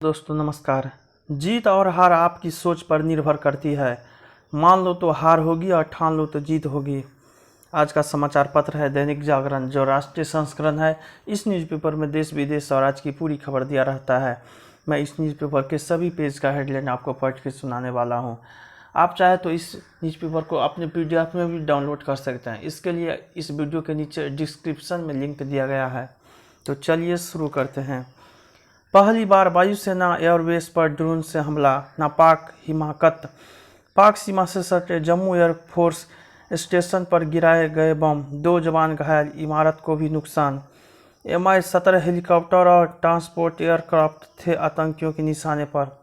दोस्तों नमस्कार। जीत और हार आपकी सोच पर निर्भर करती है। मान लो तो हार होगी और ठान लो तो जीत होगी। आज का समाचार पत्र है दैनिक जागरण, जो राष्ट्रीय संस्करण है। इस न्यूज़पेपर में देश विदेश और आज की पूरी खबर दिया रहता है। मैं इस न्यूज़पेपर के सभी पेज का हेडलाइन आपको पढ़ के सुनाने वाला हूँ। आप चाहे तो इस न्यूज़पेपर को अपने PDF में भी डाउनलोड कर सकते हैं। इसके लिए इस वीडियो के नीचे डिस्क्रिप्शन में लिंक दिया गया है। तो चलिए शुरू करते हैं। पहली बार वायुसेना एयरबेस पर ड्रोन से हमला, नापाक हिमाकत। पाक सीमा से सटे जम्मू एयरफोर्स स्टेशन पर गिराए गए बम, 2 जवान घायल, इमारत को भी नुकसान। Mi-17 हेलीकॉप्टर और ट्रांसपोर्ट एयरक्राफ्ट थे आतंकियों के निशाने पर।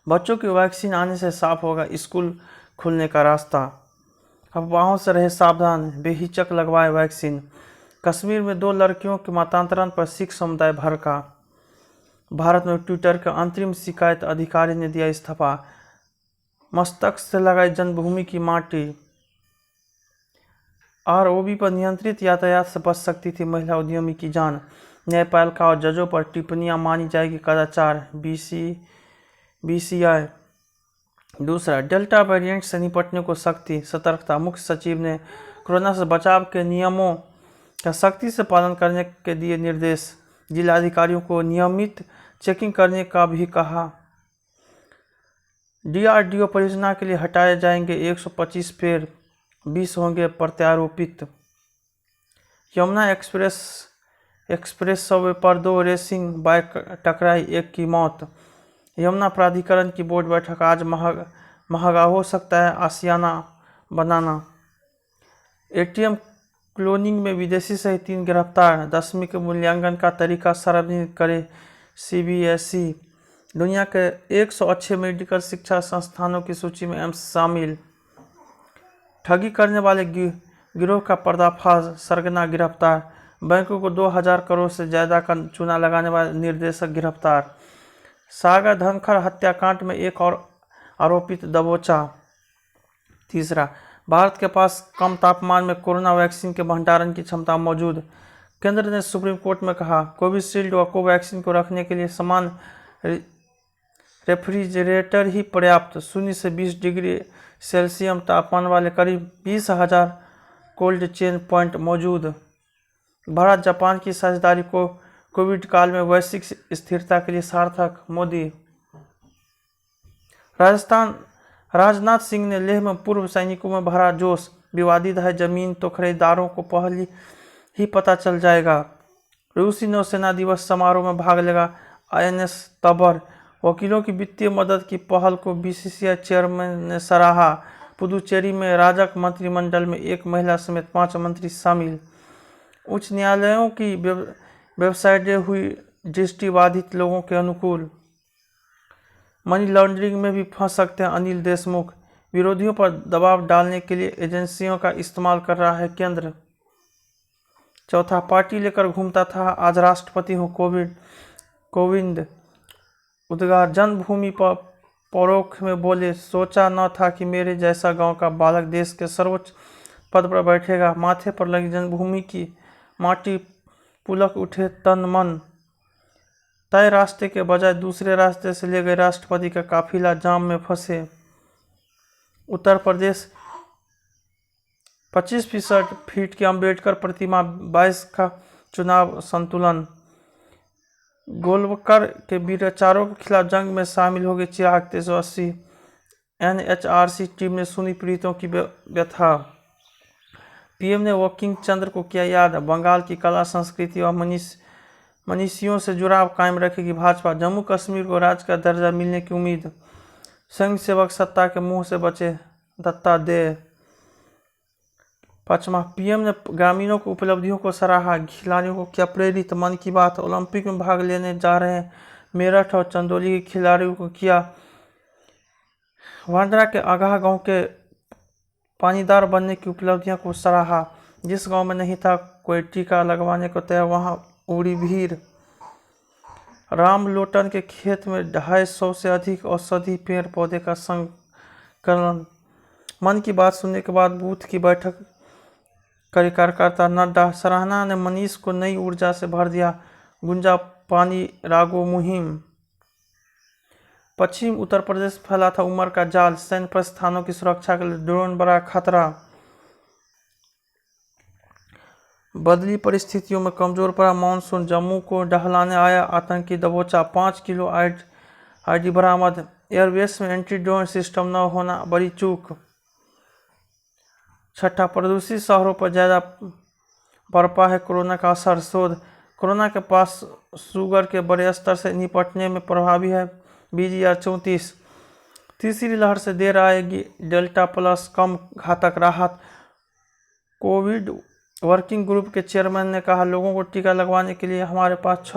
बच्चों की वैक्सीन आने से साफ होगा स्कूल खुलने का रास्ता। अफवाहों से रहे सावधान, बेहिचक लगवाए वैक्सीन। कश्मीर में 2 लड़कियों के मतांतरण पर सिख समुदाय भड़का। भारत में ट्विटर का अंतरिम शिकायत अधिकारी ने दिया इस्तीफा। मस्तक से लगाई जन्मभूमि की माटी। ROB पर नियंत्रित यातायात से बच सकती थी महिला उद्यमी की जान। न्यायपालिका और जजों पर टिप्पणियां मानी जाएगी कदाचार, BCI। दूसरा, डेल्टा वेरिएंट से निपटने को सख्ती, सतर्कता। मुख्य सचिव ने कोरोना से बचाव के नियमों का सख्ती से पालन करने के दिए निर्देश। जिलाधिकारियों को नियमित चेकिंग करने का भी कहा। DRDO परियोजना के लिए हटाए जाएंगे 125 पेड़, 20 होंगे प्रत्यारोपित। यमुना एक्सप्रेसवे पर 2 रेसिंग बाइक टकराई, 1 की मौत। यमुना प्राधिकरण की बोर्ड बैठक आज। महंगा हो सकता है आशियाना बनाना। ATM क्लोनिंग में विदेशी सहित 3 गिरफ्तार। 10वीं के मूल्यांकन का तरीका सार्वजनिक करे CBSE। दुनिया के 100 अच्छे मेडिकल शिक्षा संस्थानों की सूची में एम्स शामिल। ठगी करने वाले गिरोह का पर्दाफाश, सरगना गिरफ्तार। बैंकों को 2000 करोड़ से ज्यादा का चूना लगाने वाले निर्देशक गिरफ्तार। सागर धनखड़ हत्याकांड में एक और आरोपित दबोचा। तीसरा, भारत के पास कम तापमान में कोरोना वैक्सीन के भंडारण की क्षमता मौजूद। केंद्र ने सुप्रीम कोर्ट में कहा, कोविशील्ड व कोवैक्सीन को रखने के लिए समान रेफ्रिजरेटर ही पर्याप्त। 0 से 20 डिग्री सेल्सियस तापमान वाले करीब 20,000 कोल्ड चेन पॉइंट मौजूद। भारत जापान की साझेदारी को कोविड काल में वैश्विक स्थिरता के लिए सार्थक, मोदी। राजनाथ सिंह ने लेह में पूर्व सैनिकों में भरा जोश। विवादित है जमीन तो खरीदारों को पहले ही पता चल जाएगा। रूसी नौसेना दिवस समारोह में भाग लेगा INS तबर। वकीलों की वित्तीय मदद की पहल को BCCI चेयरमैन ने सराहा। पुदुचेरी में राजग मंत्रिमंडल में 1 महिला समेत 5 मंत्री शामिल। उच्च न्यायालयों की वेबसाइटें हुई दृष्टिबाधित लोगों के अनुकूल। मनी लॉन्ड्रिंग में भी फंस सकते हैं अनिल देशमुख। विरोधियों पर दबाव डालने के लिए एजेंसियों का इस्तेमाल कर रहा है केंद्र। चौथा, पार्टी लेकर घूमता था आज राष्ट्रपति हूँ कोविंद। उद्गार, जन्मभूमि पर परोख में बोले, सोचा न था कि मेरे जैसा गांव का बालक देश के सर्वोच्च पद पर बैठेगा। माथे पर लगी जन्मभूमि की माटी पुलक उठे तन मन। तय रास्ते के बजाय दूसरे रास्ते से ले गए राष्ट्रपति का काफिला जाम में फंसे। उत्तर प्रदेश 25 फीट की अम्बेडकर प्रतिमा, 22 का चुनाव संतुलन। गोलवकर के विचारों के खिलाफ जंग में शामिल हो गए चिराग तेजस्वी। NHRC टीम ने सुनी पीड़ितों की व्यथा। PM ने वंकिम चंद्र को किया याद। बंगाल की कला संस्कृति और मनीषियों से जुड़ाव कायम रखेगी भाजपा। जम्मू कश्मीर को राज्य का दर्जा मिलने की उम्मीद। संघ सेवक सत्ता के मुंह से बचे, दत्ता दे। पांचवा, PM ने ग्रामीणों की उपलब्धियों को सराहा, खिलाड़ियों को किया प्रेरित। मन की बात, ओलंपिक में भाग लेने जा रहे मेरठ और चंदौली के खिलाड़ियों को किया। वांद्रा के आगाह गांव के पानीदार बनने की उपलब्धियों को सराहा। जिस गांव में नहीं था कोई टीका लगवाने को तैयार, वहां उड़ी भीड़। रामलोटन के खेत में 250 से अधिक औषधि पेड़ पौधे का संकलन। मन की बात सुनने के बाद बूथ की बैठक कार्यकर्ता नड्डा। सराहना ने मनीष को नई ऊर्जा से भर दिया। गुंजा पानी रागो मुहिम। पश्चिम उत्तर प्रदेश में फैला था उमर का जाल, सैन्य प्रस्थानों की सुरक्षा के लिए ड्रोन बड़ा खतरा। बदली परिस्थितियों में कमजोर पड़ा मानसून, जम्मू को डहलाने आया आतंकी दबोचा, 5 किलो आईडी बरामद। एयरबेस में एंटी ड्रोन सिस्टम न होना बड़ी चूक। छठा, प्रदूषित शहरों पर ज्यादा बरपा है कोरोना का असर, शोध। कोरोना के पास शुगर के बड़े स्तर से निपटने में प्रभावी है BGR-34। तीसरी लहर से देर आएगी डेल्टा प्लस, कम घातक राहत। कोविड वर्किंग ग्रुप के चेयरमैन ने कहा, लोगों को टीका लगवाने के लिए हमारे पास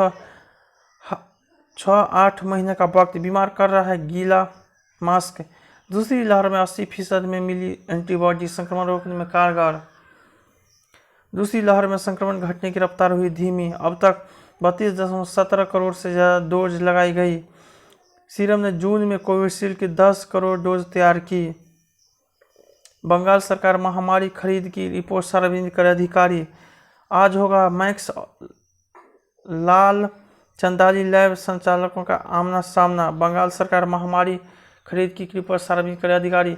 6-8 महीने का वक्त। बीमार कर रहा है गीला मास्क। दूसरी लहर में 80% में मिली एंटीबॉडी, संक्रमण रोकने में कारगर। दूसरी लहर में संक्रमण घटने की रफ्तार हुई धीमी। अब तक 32.17 करोड़ से ज़्यादा डोज लगाई गई। सीरम ने जून में कोविशील्ड की 10 करोड़ डोज तैयार की। बंगाल सरकार महामारी खरीद की रिपोर्ट सार्वजनिक करे अधिकारी। आज होगा मैक्स लाल चंदाली लैब संचालकों का आमना सामना। बंगाल सरकार महामारी खरीद की रिपोर्ट सार्वजनिक करे अधिकारी।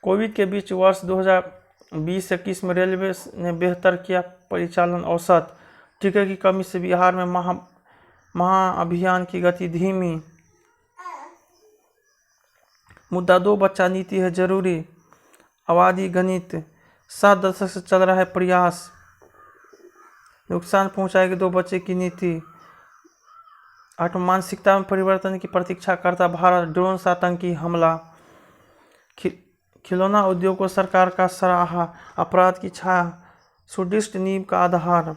कोविड के बीच वर्ष 2020-21 में रेलवे ने बेहतर किया परिचालन औसत। टीके की कमी से बिहार में महाअभियान की गति धीमी। मुद्दा 2, बच्चा नीति है जरूरी। आबादी गणित, 7 दशक से चल रहा है प्रयास। नुकसान पहुंचाएगी 2 बच्चे की नीति। 8, मानसिकता में परिवर्तन की प्रतीक्षा करता भारत, ड्रोन से आतंकी हमला। खिलौना उद्योग को सरकार का सराहा, अपराध की छाया सुदिष्ट नींव का आधार।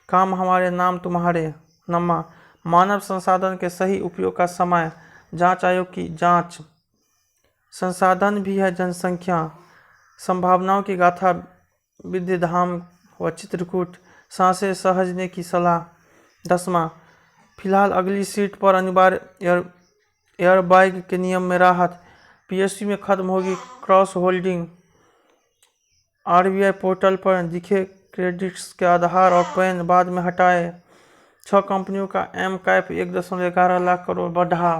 काम हमारे नाम तुम्हारे नमा। मानव संसाधन के सही उपयोग का समय, जांच आयोग की जांच। संसाधन भी है जनसंख्या, संभावनाओं की गाथा विद्याधाम व चित्रकूट। सांसें सहजने की सलाह। 10वां, फिलहाल अगली सीट पर अनिवार्य एयरबैग के नियम में राहत। PSU में खत्म होगी क्रॉस होल्डिंग। RBI पोर्टल पर दिखे क्रेडिट्स के आधार और पैन बाद में हटाए। 6 कंपनियों का MCAP 1.11 लाख करोड़ बढ़ा।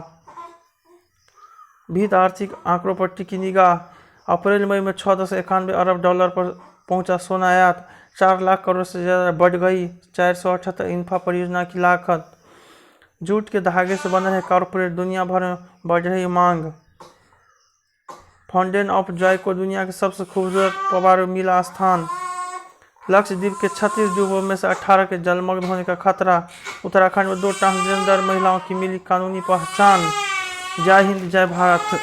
वित्त आर्थिक आंकड़ों पर टिकी निगाह। अप्रैल मई में 6.91 अरब डॉलर पर पहुंचा सोना आयात। 4 लाख करोड़ से ज़्यादा बढ़ गई 478 इंफ्रा परियोजना की लागत। जूट के धागे से बने हैं कॉरपोरेट, दुनिया भर में बढ़ रही मांग। फाउंटेन ऑफ जॉय को दुनिया के सबसे खूबसूरत पवार में मिला स्थान। लक्षद्वीप के 36 द्वीपों में से 18 के जलमग्न होने का खतरा। उत्तराखंड में 2 ट्रांसजेंडर महिलाओं की मिली कानूनी पहचान। जय हिंद, जय भारत।